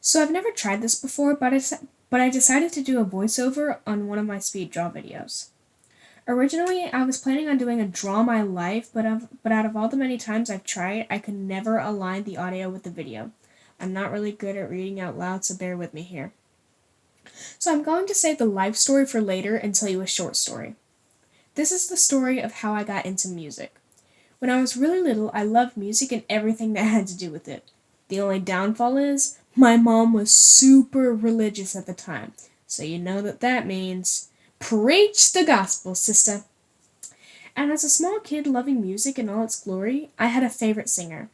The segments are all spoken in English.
So I've never tried this before, but I decided to do a voiceover on one of my speed draw videos. Originally, I was planning on doing a draw my life, but out of all the many times I've tried, I could never align the audio with the video. I'm not really good at reading out loud, so bear with me here. So I'm going to save the life story for later and tell you a short story. This is the story of how I got into music. When I was really little, I loved music and everything that had to do with it. The only downfall is, my mom was super religious at the time, so you know that means, preach the gospel, sister. And as a small kid loving music in all its glory, I had a favorite singer.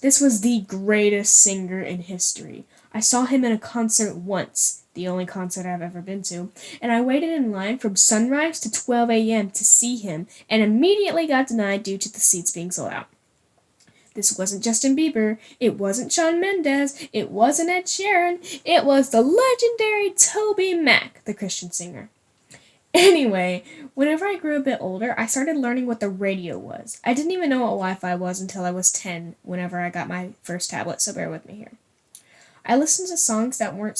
This was the greatest singer in history. I saw him in a concert once, the only concert I've ever been to, and I waited in line from sunrise to 12 a.m. to see him and immediately got denied due to the seats being sold out. This wasn't Justin Bieber, it wasn't Shawn Mendes, it wasn't Ed Sheeran, it was the legendary Toby Mac, the Christian singer. Anyway, whenever I grew a bit older, I started learning what the radio was. I didn't even know what Wi-Fi was until I was 10, whenever I got my first tablet, so bear with me here. I listened to songs that weren't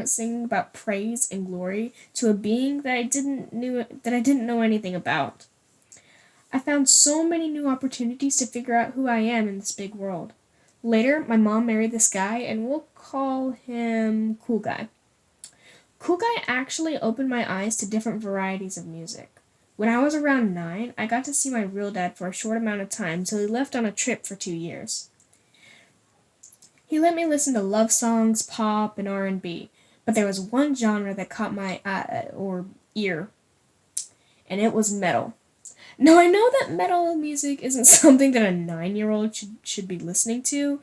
singing about praise and glory to a being that I didn't know anything about. I found so many new opportunities to figure out who I am in this big world. Later, my mom married this guy, and we'll call him Cool Guy. Cool Guy actually opened my eyes to different varieties of music. When I was around 9, I got to see my real dad for a short amount of time till he left on a trip for 2 years. He let me listen to love songs, pop, and R&B, but there was one genre that caught my ear, and it was metal. Now, I know that metal music isn't something that a 9-year-old should be listening to,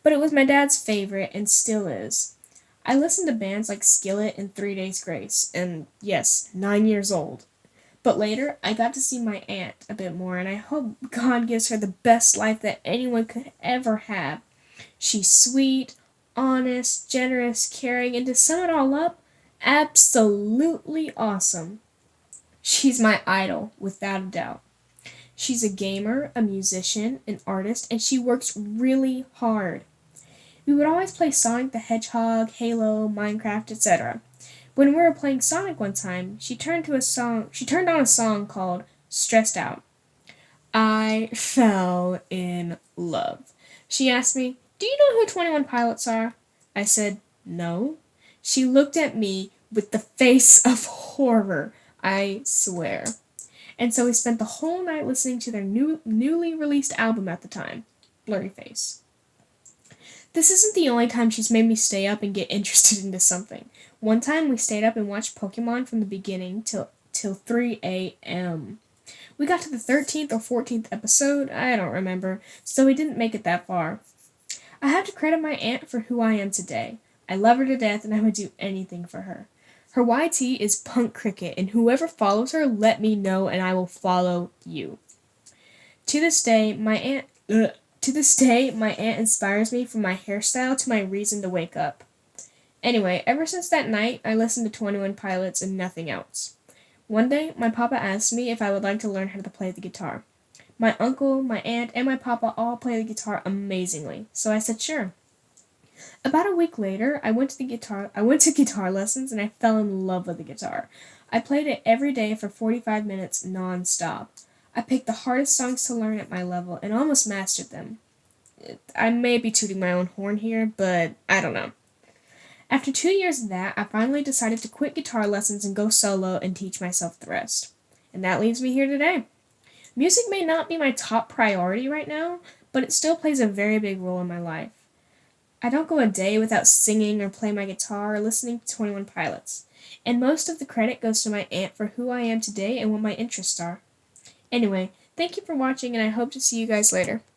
but it was my dad's favorite and still is. I listened to bands like Skillet and 3 Days Grace, and yes, 9 years old. But later, I got to see my aunt a bit more, and I hope God gives her the best life that anyone could ever have. She's sweet, honest, generous, caring, and to sum it all up, absolutely awesome. She's my idol, without a doubt. She's a gamer, a musician, an artist, and she works really hard. We would always play Sonic the Hedgehog, Halo, Minecraft, etc. When we were playing Sonic one time, she turned on a song called Stressed Out. I fell in love. She asked me, "Do you know who 21 Pilots are?" I said, "No." She looked at me with the face of horror, I swear. And so we spent the whole night listening to their newly released album at the time, Blurry Face. This isn't the only time she's made me stay up and get interested into something. One time we stayed up and watched Pokemon from the beginning till 3 a.m. We got to the 13th or 14th episode, I don't remember, so we didn't make it that far. I have to credit my aunt for who I am today. I love her to death and I would do anything for her. Her YT is Punk Cricket, and whoever follows her, let me know and I will follow you. To this day, my aunt inspires me from my hairstyle to my reason to wake up. Anyway, ever since that night, I listened to 21 Pilots and nothing else. One day, my papa asked me if I would like to learn how to play the guitar. My uncle, my aunt, and my papa all play the guitar amazingly, so I said sure. About a week later, I went to guitar lessons and I fell in love with the guitar. I played it every day for 45 minutes non-stop. I picked the hardest songs to learn at my level and almost mastered them. I may be tooting my own horn here, but I don't know. After 2 years of that, I finally decided to quit guitar lessons and go solo and teach myself the rest. And that leaves me here today. Music may not be my top priority right now, but it still plays a very big role in my life. I don't go a day without singing or playing my guitar or listening to 21 Pilots. And most of the credit goes to my aunt for who I am today and what my interests are. Anyway, thank you for watching and I hope to see you guys later.